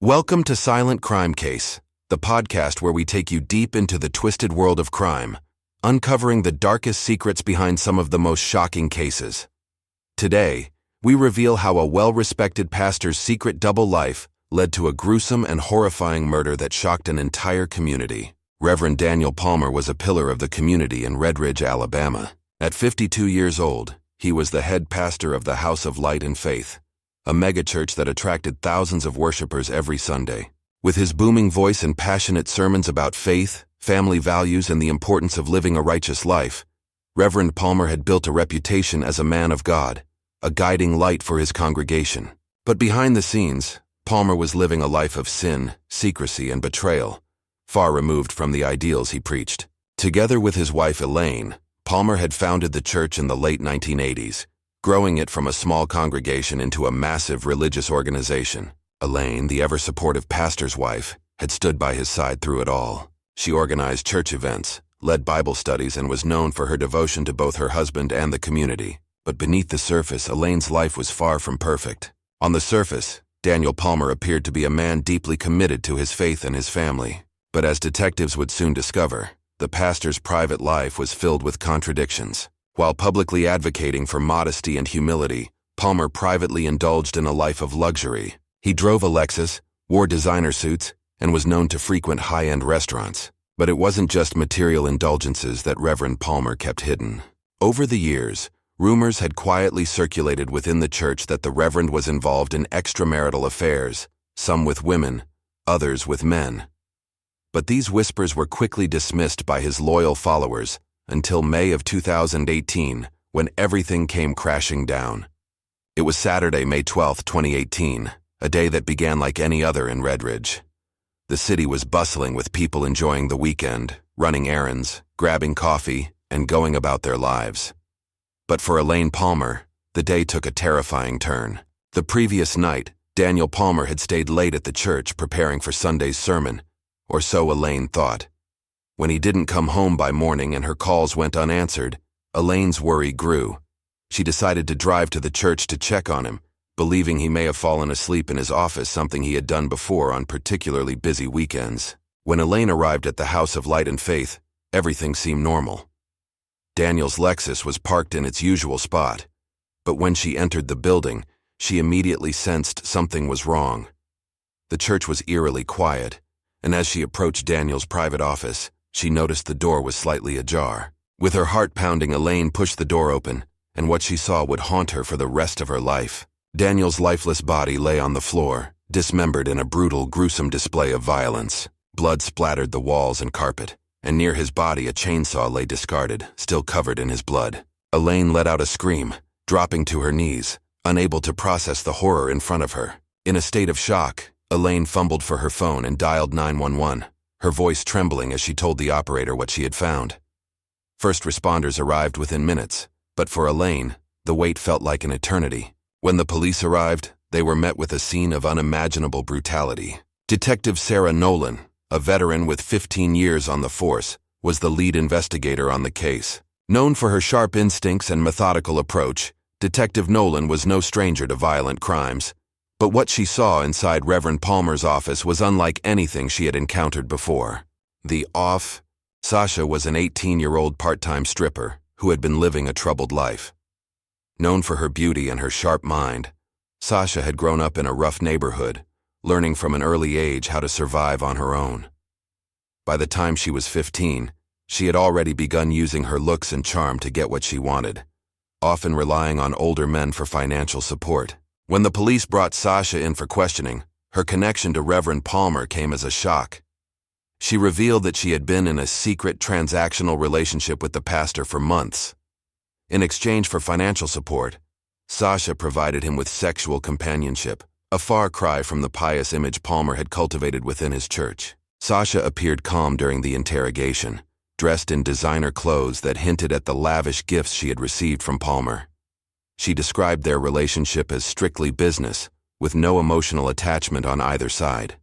Welcome to Silent Crime Case, the podcast where we take you deep into the twisted world of crime, uncovering the darkest secrets behind some of the most shocking cases. Today, we reveal how a well-respected pastor's secret double life led to a gruesome and horrifying murder that shocked an entire community. Reverend Daniel Palmer was a pillar of the community in Red Ridge, Alabama. At 52 years old, he was the head pastor of the House of Light and Faith, a megachurch that attracted thousands of worshipers every Sunday. With his booming voice and passionate sermons about faith, family values, and the importance of living a righteous life, Reverend Palmer had built a reputation as a man of God, a guiding light for his congregation. But behind the scenes, Palmer was living a life of sin, secrecy, and betrayal, far removed from the ideals he preached. Together with his wife Elaine, Palmer had founded the church in the late 1980s, growing it from a small congregation into a massive religious organization. Elaine, the ever-supportive pastor's wife, had stood by his side through it all. She organized church events, led Bible studies, and was known for her devotion to both her husband and the community. But beneath the surface, Elaine's life was far from perfect. On the surface, Daniel Palmer appeared to be a man deeply committed to his faith and his family. But as detectives would soon discover, the pastor's private life was filled with contradictions. While publicly advocating for modesty and humility, Palmer privately indulged in a life of luxury. He drove a Lexus, wore designer suits, and was known to frequent high-end restaurants. But it wasn't just material indulgences that Reverend Palmer kept hidden. Over the years, rumors had quietly circulated within the church that the Reverend was involved in extramarital affairs, some with women, others with men. But these whispers were quickly dismissed by his loyal followers until May of 2018, when everything came crashing down. It was Saturday, May 12, 2018, a day that began like any other in Red Ridge. The city was bustling with people enjoying the weekend, running errands, grabbing coffee, and going about their lives. But for Elaine Palmer, the day took a terrifying turn. The previous night, Daniel Palmer had stayed late at the church preparing for Sunday's sermon, or so Elaine thought. When he didn't come home by morning and her calls went unanswered, Elaine's worry grew. She decided to drive to the church to check on him, believing he may have fallen asleep in his office, something he had done before on particularly busy weekends. When Elaine arrived at the House of Light and Faith, everything seemed normal. Daniel's Lexus was parked in its usual spot, but when she entered the building, she immediately sensed something was wrong. The church was eerily quiet, and as she approached Daniel's private office, she noticed the door was slightly ajar. With her heart pounding, Elaine pushed the door open, and what she saw would haunt her for the rest of her life. Daniel's lifeless body lay on the floor, dismembered in a brutal, gruesome display of violence. Blood splattered the walls and carpet, and near his body a chainsaw lay discarded, still covered in his blood. Elaine let out a scream, dropping to her knees, unable to process the horror in front of her. In a state of shock, Elaine fumbled for her phone and dialed 911, her voice trembling as she told the operator what she had found. First responders arrived within minutes, but for Elaine, the wait felt like an eternity. When the police arrived, they were met with a scene of unimaginable brutality. Detective Sarah Nolan, a veteran with 15 years on the force, was the lead investigator on the case. Known for her sharp instincts and methodical approach, Detective Nolan was no stranger to violent crimes. But what she saw inside Reverend Palmer's office was unlike anything she had encountered before. Sasha was an 18-year-old part-time stripper who had been living a troubled life. Known for her beauty and her sharp mind, Sasha had grown up in a rough neighborhood, learning from an early age how to survive on her own. By the time she was 15, she had already begun using her looks and charm to get what she wanted, often relying on older men for financial support. When the police brought Sasha in for questioning, her connection to Reverend Palmer came as a shock. She revealed that she had been in a secret transactional relationship with the pastor for months. In exchange for financial support, Sasha provided him with sexual companionship, a far cry from the pious image Palmer had cultivated within his church. Sasha appeared calm during the interrogation, dressed in designer clothes that hinted at the lavish gifts she had received from Palmer. She described their relationship as strictly business, with no emotional attachment on either side.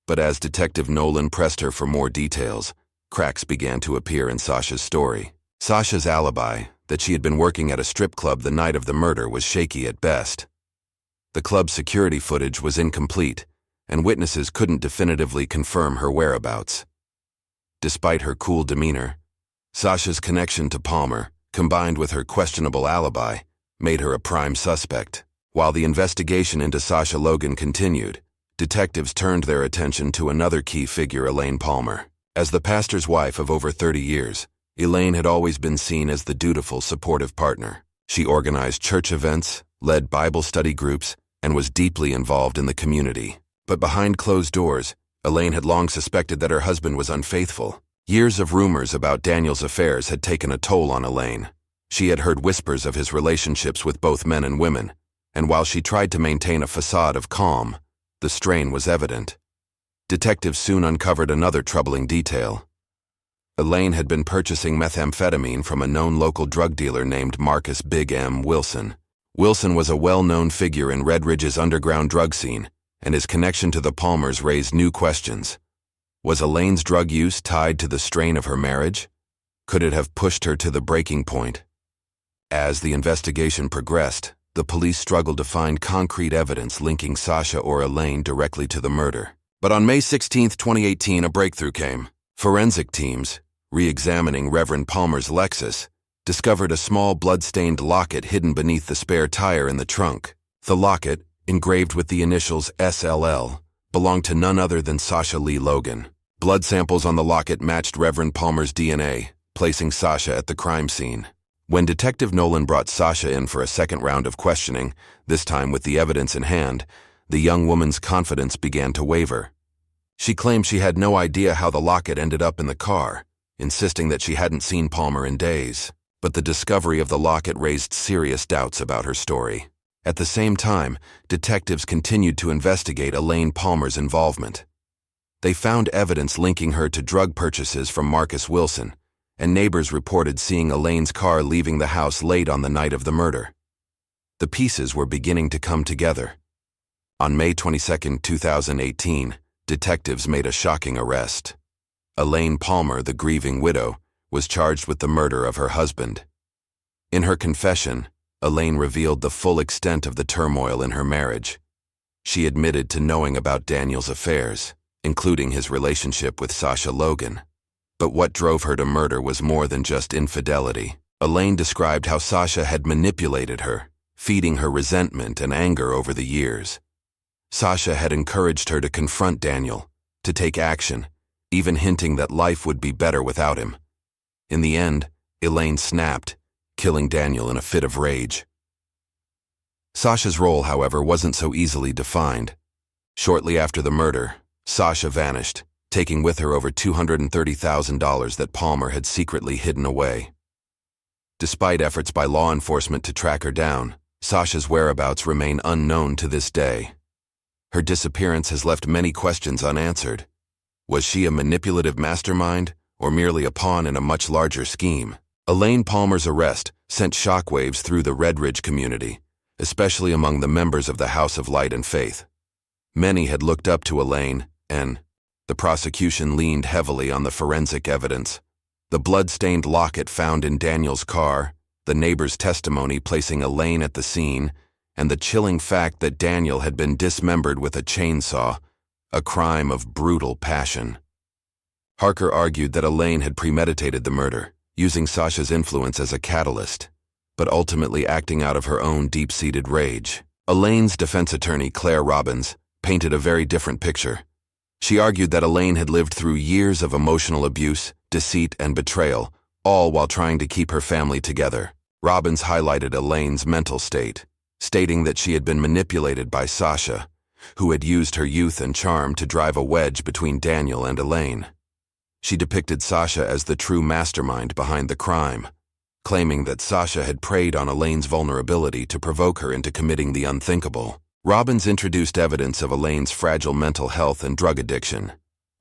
But as Detective Nolan pressed her for more details, cracks began to appear in Sasha's story. Sasha's alibi, that she had been working at a strip club the night of the murder, was shaky at best. The club's security footage was incomplete, and witnesses couldn't definitively confirm her whereabouts. Despite her cool demeanor, Sasha's connection to Palmer, combined with her questionable alibi, made her a prime suspect. While the investigation into Sasha Logan continued, detectives turned their attention to another key figure, Elaine Palmer. As the pastor's wife of over 30 years, Elaine had always been seen as the dutiful, supportive partner. She organized church events, led Bible study groups, and was deeply involved in the community. But behind closed doors, Elaine had long suspected that her husband was unfaithful. Years of rumors about Daniel's affairs had taken a toll on Elaine. She had heard whispers of his relationships with both men and women, and while she tried to maintain a facade of calm, the strain was evident. Detectives soon uncovered another troubling detail. Elaine had been purchasing methamphetamine from a known local drug dealer named Marcus Big M. Wilson. Wilson was a well-known figure in Red Ridge's underground drug scene, and his connection to the Palmers raised new questions. Was Elaine's drug use tied to the strain of her marriage? Could it have pushed her to the breaking point? As the investigation progressed, the police struggled to find concrete evidence linking Sasha or Elaine directly to the murder. But on May 16, 2018, a breakthrough came. Forensic teams, re-examining Reverend Palmer's Lexus, discovered a small blood-stained locket hidden beneath the spare tire in the trunk. The locket, engraved with the initials SLL, belonged to none other than Sasha Lee Logan. Blood samples on the locket matched Reverend Palmer's DNA, placing Sasha at the crime scene. When Detective Nolan brought Sasha in for a second round of questioning, this time with the evidence in hand, the young woman's confidence began to waver. She claimed she had no idea how the locket ended up in the car, insisting that she hadn't seen Palmer in days. But the discovery of the locket raised serious doubts about her story. At the same time, detectives continued to investigate Elaine Palmer's involvement. They found evidence linking her to drug purchases from Marcus Wilson, and neighbors reported seeing Elaine's car leaving the house late on the night of the murder. The pieces were beginning to come together. On May 22, 2018, detectives made a shocking arrest. Elaine Palmer, the grieving widow, was charged with the murder of her husband. In her confession, Elaine revealed the full extent of the turmoil in her marriage. She admitted to knowing about Daniel's affairs, including his relationship with Sasha Logan. But what drove her to murder was more than just infidelity. Elaine described how Sasha had manipulated her, feeding her resentment and anger over the years. Sasha had encouraged her to confront Daniel, to take action, even hinting that life would be better without him. In the end, Elaine snapped, killing Daniel in a fit of rage. Sasha's role, however, wasn't so easily defined. Shortly after the murder, Sasha vanished, taking with her over $230,000 that Palmer had secretly hidden away. Despite efforts by law enforcement to track her down, Sasha's whereabouts remain unknown to this day. Her disappearance has left many questions unanswered. Was she a manipulative mastermind, or merely a pawn in a much larger scheme? Elaine Palmer's arrest sent shockwaves through the Red Ridge community, especially among the members of the House of Light and Faith. Many had looked up to Elaine, and the prosecution leaned heavily on the forensic evidence. The blood-stained locket found in Daniel's car, the neighbor's testimony placing Elaine at the scene, and the chilling fact that Daniel had been dismembered with a chainsaw, a crime of brutal passion. Harker argued that Elaine had premeditated the murder, using Sasha's influence as a catalyst, but ultimately acting out of her own deep-seated rage. Elaine's defense attorney, Claire Robbins, painted a very different picture. She argued that Elaine had lived through years of emotional abuse, deceit, and betrayal, all while trying to keep her family together. Robbins highlighted Elaine's mental state, stating that she had been manipulated by Sasha, who had used her youth and charm to drive a wedge between Daniel and Elaine. She depicted Sasha as the true mastermind behind the crime, claiming that Sasha had preyed on Elaine's vulnerability to provoke her into committing the unthinkable. Robbins introduced evidence of Elaine's fragile mental health and drug addiction,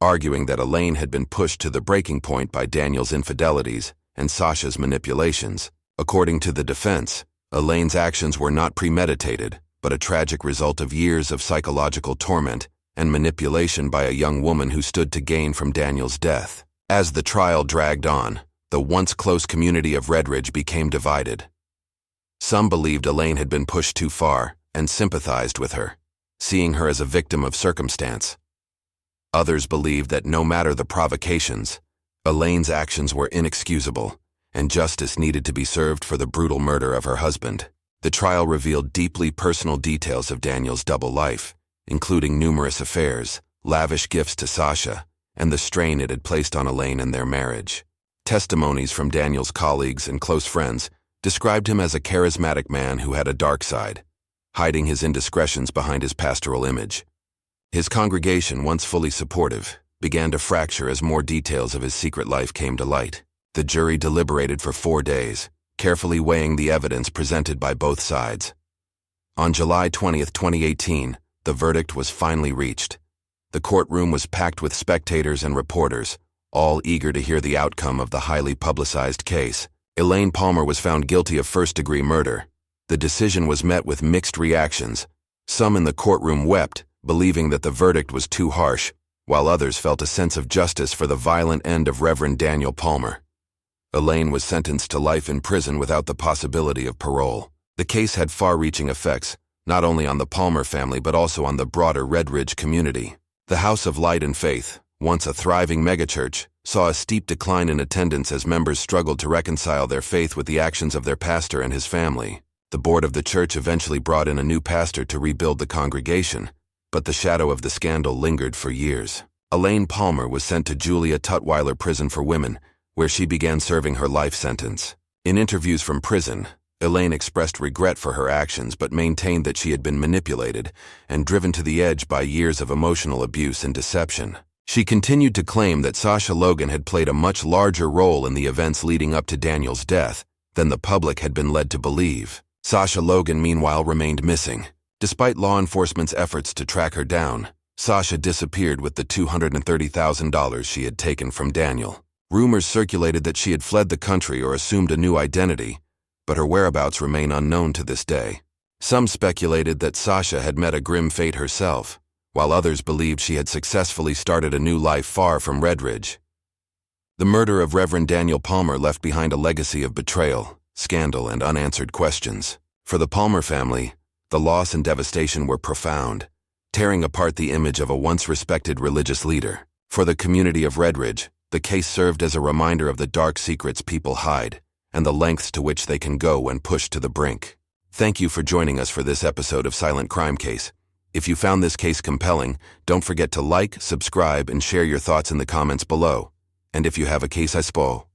arguing that Elaine had been pushed to the breaking point by Daniel's infidelities and Sasha's manipulations. According to the defense, Elaine's actions were not premeditated, but a tragic result of years of psychological torment and manipulation by a young woman who stood to gain from Daniel's death. As the trial dragged on, the once close community of Red Ridge became divided. Some believed Elaine had been pushed too far and sympathized with her, seeing her as a victim of circumstance. Others believed that no matter the provocations, Elaine's actions were inexcusable, and justice needed to be served for the brutal murder of her husband. The trial revealed deeply personal details of Daniel's double life, including numerous affairs, lavish gifts to Sasha, and the strain it had placed on Elaine and their marriage. Testimonies from Daniel's colleagues and close friends described him as a charismatic man who had a dark side, hiding his indiscretions behind his pastoral image. His congregation, once fully supportive, began to fracture as more details of his secret life came to light. The jury deliberated for 4 days, carefully weighing the evidence presented by both sides. On July 20, 2018, the verdict was finally reached. The courtroom was packed with spectators and reporters, all eager to hear the outcome of the highly publicized case. Elaine Palmer was found guilty of first-degree murder. The decision was met with mixed reactions. Some in the courtroom wept, believing that the verdict was too harsh, while others felt a sense of justice for the violent end of Reverend Daniel Palmer. Elaine was sentenced to life in prison without the possibility of parole. The case had far-reaching effects, not only on the Palmer family but also on the broader Red Ridge community. The House of Light and Faith, once a thriving megachurch, saw a steep decline in attendance as members struggled to reconcile their faith with the actions of their pastor and his family. The board of the church eventually brought in a new pastor to rebuild the congregation, but the shadow of the scandal lingered for years. Elaine Palmer was sent to Julia Tutwiler Prison for Women, where she began serving her life sentence. In interviews from prison, Elaine expressed regret for her actions but maintained that she had been manipulated and driven to the edge by years of emotional abuse and deception. She continued to claim that Sasha Logan had played a much larger role in the events leading up to Daniel's death than the public had been led to believe. Sasha Logan, meanwhile, remained missing. Despite law enforcement's efforts to track her down, Sasha disappeared with the $230,000 she had taken from Daniel. Rumors circulated that she had fled the country or assumed a new identity, but her whereabouts remain unknown to this day. Some speculated that Sasha had met a grim fate herself, while others believed she had successfully started a new life far from Red Ridge. The murder of Reverend Daniel Palmer left behind a legacy of betrayal, scandal, and unanswered questions. For the Palmer family, the loss and devastation were profound, tearing apart the image of a once-respected religious leader. For the community of Red Ridge, the case served as a reminder of the dark secrets people hide and the lengths to which they can go when pushed to the brink. Thank you for joining us for this episode of Silent Crime Case. If you found this case compelling, don't forget to like, subscribe, and share your thoughts in the comments below. And if you have a case I spoil,